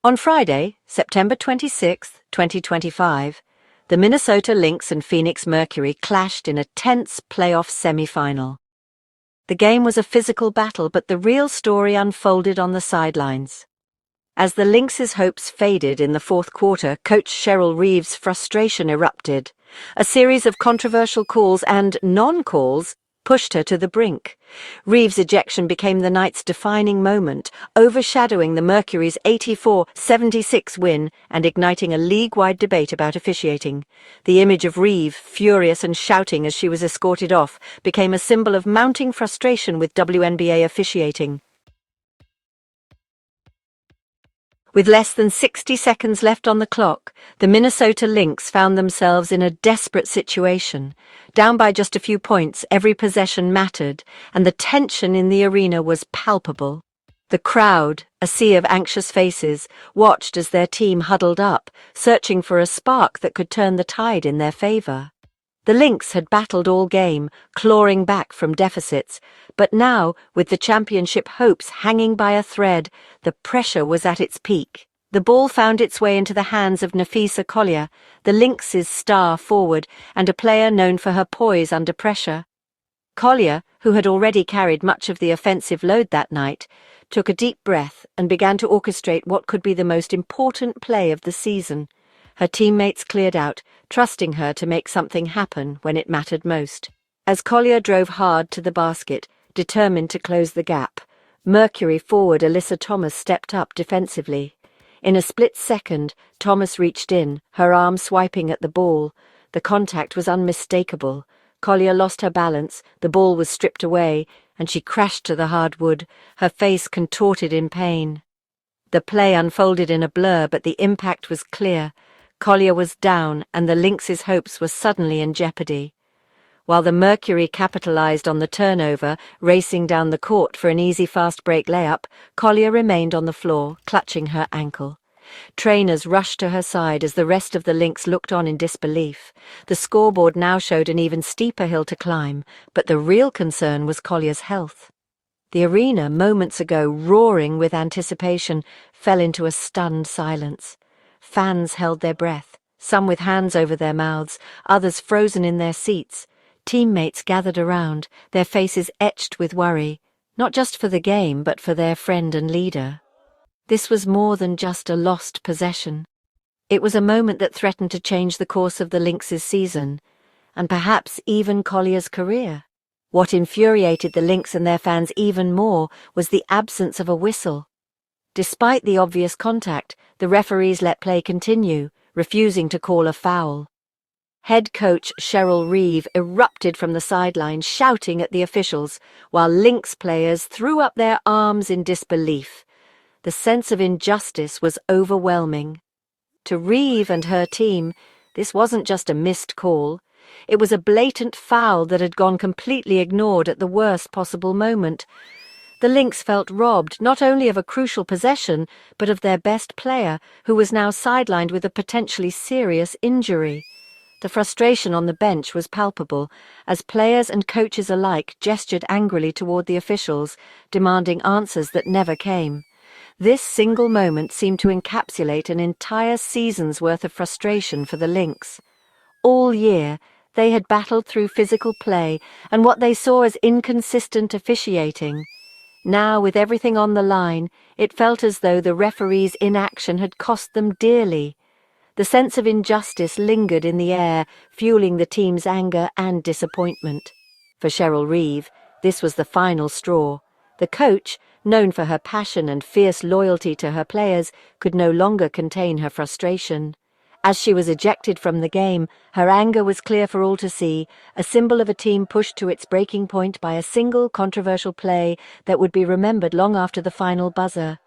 On Friday, September 26, 2025, the Minnesota Lynx and Phoenix Mercury clashed in a tense playoff semi-final. The game was a physical battle, but the real story unfolded on the sidelines. As the Lynx's hopes faded in the fourth quarter, coach Cheryl Reeve's frustration erupted. A series of controversial calls and non-calls pushed her to the brink. Reeve's ejection became the night's defining moment, overshadowing the Mercury's 84-76 win and igniting a league-wide debate about officiating. The image of Reeve, furious and shouting as she was escorted off, became a symbol of mounting frustration with WNBA officiating. With less than 60 seconds left on the clock, the Minnesota Lynx found themselves in a desperate situation. Down by just a few points, every possession mattered, and the tension in the arena was palpable. The crowd, a sea of anxious faces, watched as their team huddled up, searching for a spark that could turn the tide in their favor. The Lynx had battled all game, clawing back from deficits, but now, with the championship hopes hanging by a thread, the pressure was at its peak. The ball found its way into the hands of Napheesa Collier, the Lynx's star forward and a player known for her poise under pressure. Collier, who had already carried much of the offensive load that night, took a deep breath and began to orchestrate what could be the most important play of the season. Her teammates cleared out, trusting her to make something happen when it mattered most. As Collier drove hard to the basket, determined to close the gap, Mercury forward Alyssa Thomas stepped up defensively. In a split second, Thomas reached in, her arm swiping at the ball. The contact was unmistakable. Collier lost her balance, the ball was stripped away, and she crashed to the hard wood, her face contorted in pain. The play unfolded in a blur, but the impact was clear. Collier was down, and the Lynx's hopes were suddenly in jeopardy. While the Mercury capitalized on the turnover, racing down the court for an easy fast-break layup, Collier remained on the floor, clutching her ankle. Trainers rushed to her side as the rest of the Lynx looked on in disbelief. The scoreboard now showed an even steeper hill to climb, but the real concern was Collier's health. The arena, moments ago roaring with anticipation, fell into a stunned silence. Fans held their breath, some with hands over their mouths, others frozen in their seats. Teammates gathered around, their faces etched with worry, not just for the game, but for their friend and leader. This was more than just a lost possession. It was a moment that threatened to change the course of the Lynx's season, and perhaps even Collier's career. What infuriated the Lynx and their fans even more was the absence of a whistle. Despite the obvious contact, the referees let play continue, refusing to call a foul. Head coach Cheryl Reeve erupted from the sidelines, shouting at the officials, while Lynx players threw up their arms in disbelief. The sense of injustice was overwhelming. To Reeve and her team, this wasn't just a missed call. It was a blatant foul that had gone completely ignored at the worst possible moment. The Lynx felt robbed not only of a crucial possession, but of their best player, who was now sidelined with a potentially serious injury. The frustration on the bench was palpable, as players and coaches alike gestured angrily toward the officials, demanding answers that never came. This single moment seemed to encapsulate an entire season's worth of frustration for the Lynx. All year, they had battled through physical play and what they saw as inconsistent officiating. Now, with everything on the line, it felt as though the referee's inaction had cost them dearly. The sense of injustice lingered in the air, fueling the team's anger and disappointment. For Cheryl Reeve, this was the final straw. The coach, known for her passion and fierce loyalty to her players, could no longer contain her frustration. As she was ejected from the game, her anger was clear for all to see, a symbol of a team pushed to its breaking point by a single controversial play that would be remembered long after the final buzzer.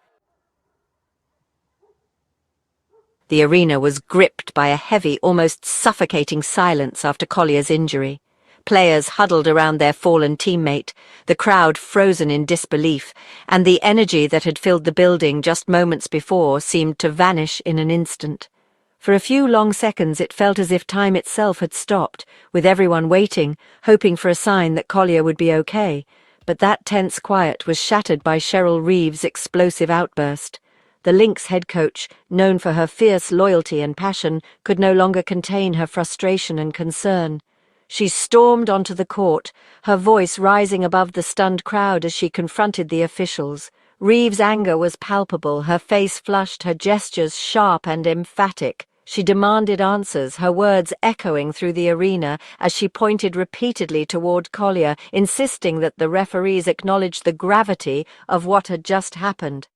The arena was gripped by a heavy, almost suffocating silence after Collier's injury. Players huddled around their fallen teammate, the crowd frozen in disbelief, and the energy that had filled the building just moments before seemed to vanish in an instant. For a few long seconds it felt as if time itself had stopped, with everyone waiting, hoping for a sign that Collier would be okay. But that tense quiet was shattered by Cheryl Reeve's explosive outburst. The Lynx head coach, known for her fierce loyalty and passion, could no longer contain her frustration and concern. She stormed onto the court, her voice rising above the stunned crowd as she confronted the officials. Reeve's anger was palpable, her face flushed, her gestures sharp and emphatic. She demanded answers, her words echoing through the arena as she pointed repeatedly toward Collier, insisting that the referees acknowledge the gravity of what had just happened.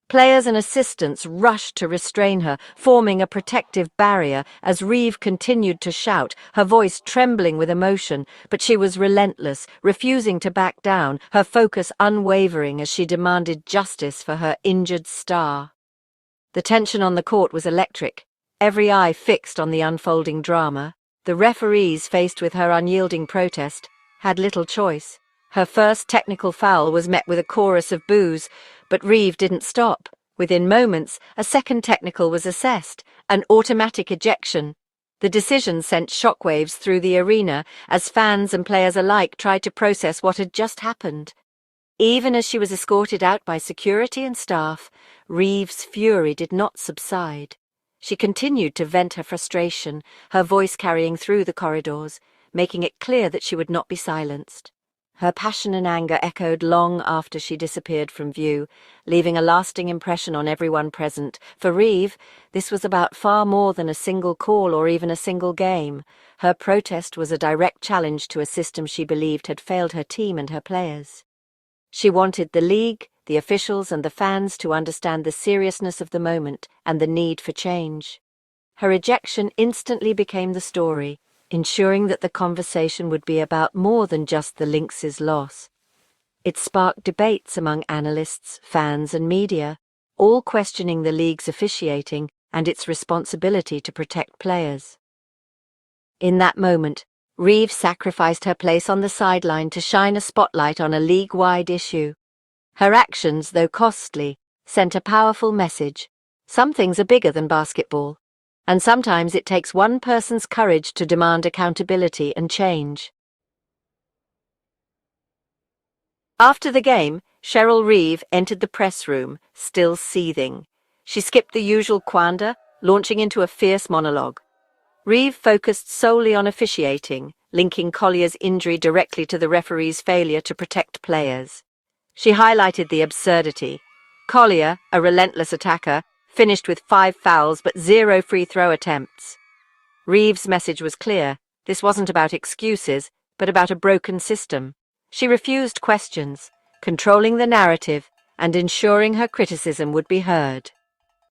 Players and assistants rushed to restrain her, forming a protective barrier as Reeve continued to shout, her voice trembling with emotion, but she was relentless, refusing to back down, her focus unwavering as she demanded justice for her injured star. The tension on the court was electric, every eye fixed on the unfolding drama. The referees, faced with her unyielding protest, had little choice. Her first technical foul was met with a chorus of boos, but Reeve didn't stop. Within moments, a second technical was assessed, an automatic ejection. The decision sent shockwaves through the arena as fans and players alike tried to process what had just happened. Even as she was escorted out by security and staff, Reeve's fury did not subside. She continued to vent her frustration, her voice carrying through the corridors, making it clear that she would not be silenced. Her passion and anger echoed long after she disappeared from view, leaving a lasting impression on everyone present. For Reeve, this was about far more than a single call or even a single game. Her protest was a direct challenge to a system she believed had failed her team and her players. She wanted the league, the officials, and the fans to understand the seriousness of the moment and the need for change. Her ejection instantly became the story, ensuring that the conversation would be about more than just the Lynx's loss. It sparked debates among analysts, fans, and media, all questioning the league's officiating and its responsibility to protect players. In that moment, Reeve sacrificed her place on the sideline to shine a spotlight on a league-wide issue. Her actions, though costly, sent a powerful message. Some things are bigger than basketball, and sometimes it takes one person's courage to demand accountability and change. After the game, Cheryl Reeve entered the press room, still seething. She skipped the usual quander, launching into a fierce monologue. Reeve focused solely on officiating, linking Collier's injury directly to the referee's failure to protect players. She highlighted the absurdity. Collier, a relentless attacker, finished with 5 fouls but 0 free throw attempts. Reeve's message was clear. This wasn't about excuses, but about a broken system. She refused questions, controlling the narrative and ensuring her criticism would be heard.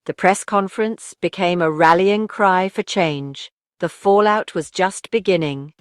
The press conference became a rallying cry for change. The fallout was just beginning.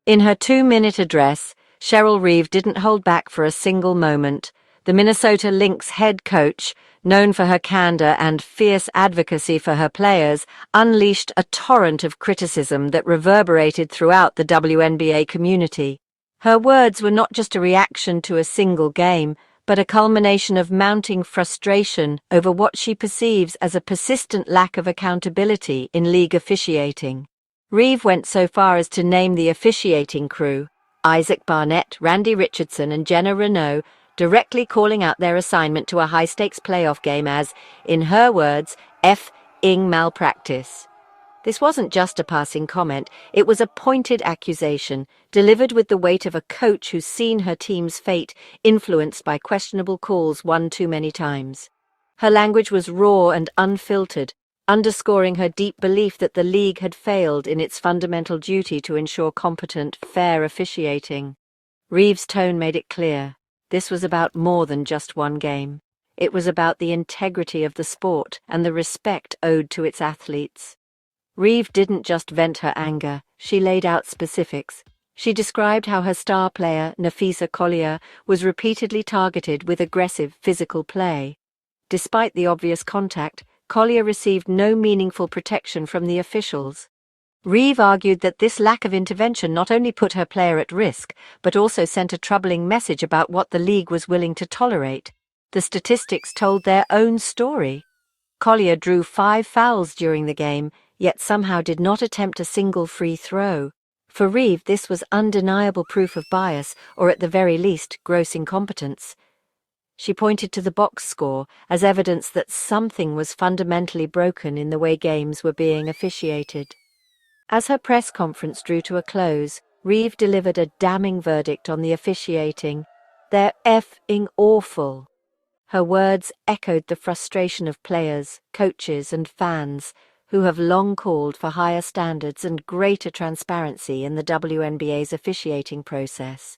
In her 2-minute address, Cheryl Reeve didn't hold back for a single moment. The Minnesota Lynx head coach, known for her candor and fierce advocacy for her players, unleashed a torrent of criticism that reverberated throughout the WNBA community. Her words were not just a reaction to a single game, but a culmination of mounting frustration over what she perceives as a persistent lack of accountability in league officiating. Reeve went so far as to name the officiating crew, Isaac Barnett, Randy Richardson, and Jenna Renault, directly calling out their assignment to a high-stakes playoff game as, in her words, F-ing malpractice. This wasn't just a passing comment, it was a pointed accusation, delivered with the weight of a coach who's seen her team's fate influenced by questionable calls one too many times. Her language was raw and unfiltered, underscoring her deep belief that the league had failed in its fundamental duty to ensure competent, fair officiating. Reeve's tone made it clear. This was about more than just one game. It was about the integrity of the sport and the respect owed to its athletes. Reeve didn't just vent her anger, she laid out specifics. She described how her star player, Napheesa Collier, was repeatedly targeted with aggressive physical play. Despite the obvious contact, Collier received no meaningful protection from the officials. Reeve argued that this lack of intervention not only put her player at risk, but also sent a troubling message about what the league was willing to tolerate. The statistics told their own story. Collier drew 5 fouls during the game, yet somehow did not attempt a single free throw. For Reeve, this was undeniable proof of bias, or at the very least, gross incompetence. She pointed to the box score as evidence that something was fundamentally broken in the way games were being officiated. As her press conference drew to a close, Reeve delivered a damning verdict on the officiating. "They're effing awful." Her words echoed the frustration of players, coaches, and fans who have long called for higher standards and greater transparency in the WNBA's officiating process.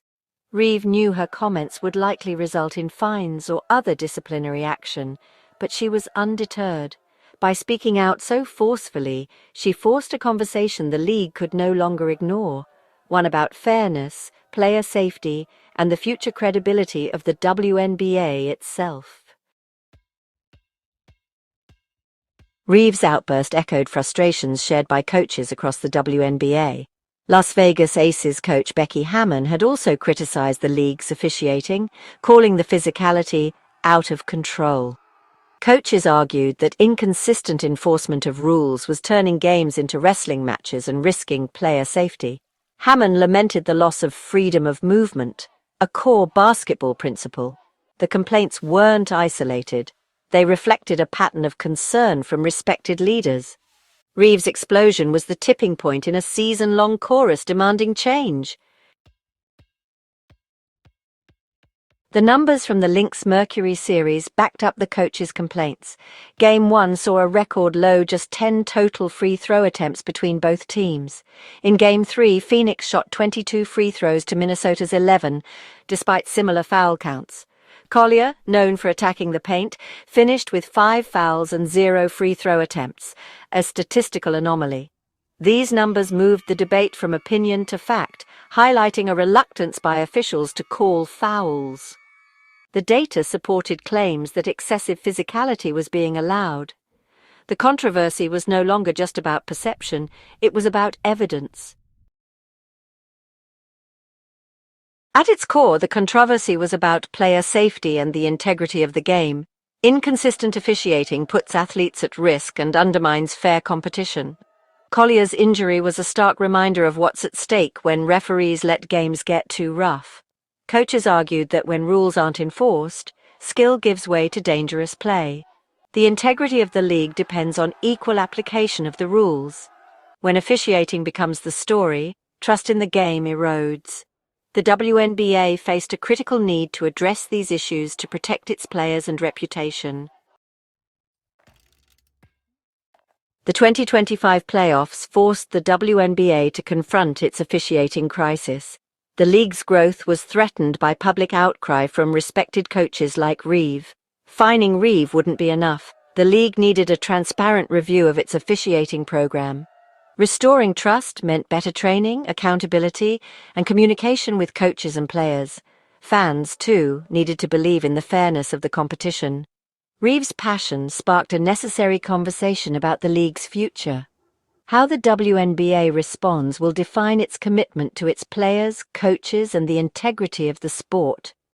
Reeve knew her comments would likely result in fines or other disciplinary action, but she was undeterred. By speaking out so forcefully, she forced a conversation the league could no longer ignore, one about fairness, player safety, and the future credibility of the WNBA itself. Reeve's outburst echoed frustrations shared by coaches across the WNBA. Las Vegas Aces coach Becky Hammon had also criticized the league's officiating, calling the physicality out of control. Coaches argued that inconsistent enforcement of rules was turning games into wrestling matches and risking player safety. Hammon lamented the loss of freedom of movement, a core basketball principle. The complaints weren't isolated. They reflected a pattern of concern from respected leaders. Reeve's explosion was the tipping point in a season-long chorus demanding change. The numbers from the Phoenix Mercury series backed up the coach's complaints. Game 1 saw a record low just 10 total free throw attempts between both teams. In Game 3, Phoenix shot 22 free throws to Minnesota's 11, despite similar foul counts. Collier, known for attacking the paint, finished with 5 fouls and 0 free throw attempts, a statistical anomaly. These numbers moved the debate from opinion to fact, highlighting a reluctance by officials to call fouls. The data supported claims that excessive physicality was being allowed. The controversy was no longer just about perception, it was about evidence. At its core, the controversy was about player safety and the integrity of the game. Inconsistent officiating puts athletes at risk and undermines fair competition. Collier's injury was a stark reminder of what's at stake when referees let games get too rough. Coaches argued that when rules aren't enforced, skill gives way to dangerous play. The integrity of the league depends on equal application of the rules. When officiating becomes the story, trust in the game erodes. The WNBA faced a critical need to address these issues to protect its players and reputation. The 2025 playoffs forced the WNBA to confront its officiating crisis. The league's growth was threatened by public outcry from respected coaches like Reeve. Fining Reeve wouldn't be enough. The league needed a transparent review of its officiating program. Restoring trust meant better training, accountability, and communication with coaches and players. Fans, too, needed to believe in the fairness of the competition. Reeve's passion sparked a necessary conversation about the league's future. How the WNBA responds will define its commitment to its players, coaches, and the integrity of the sport.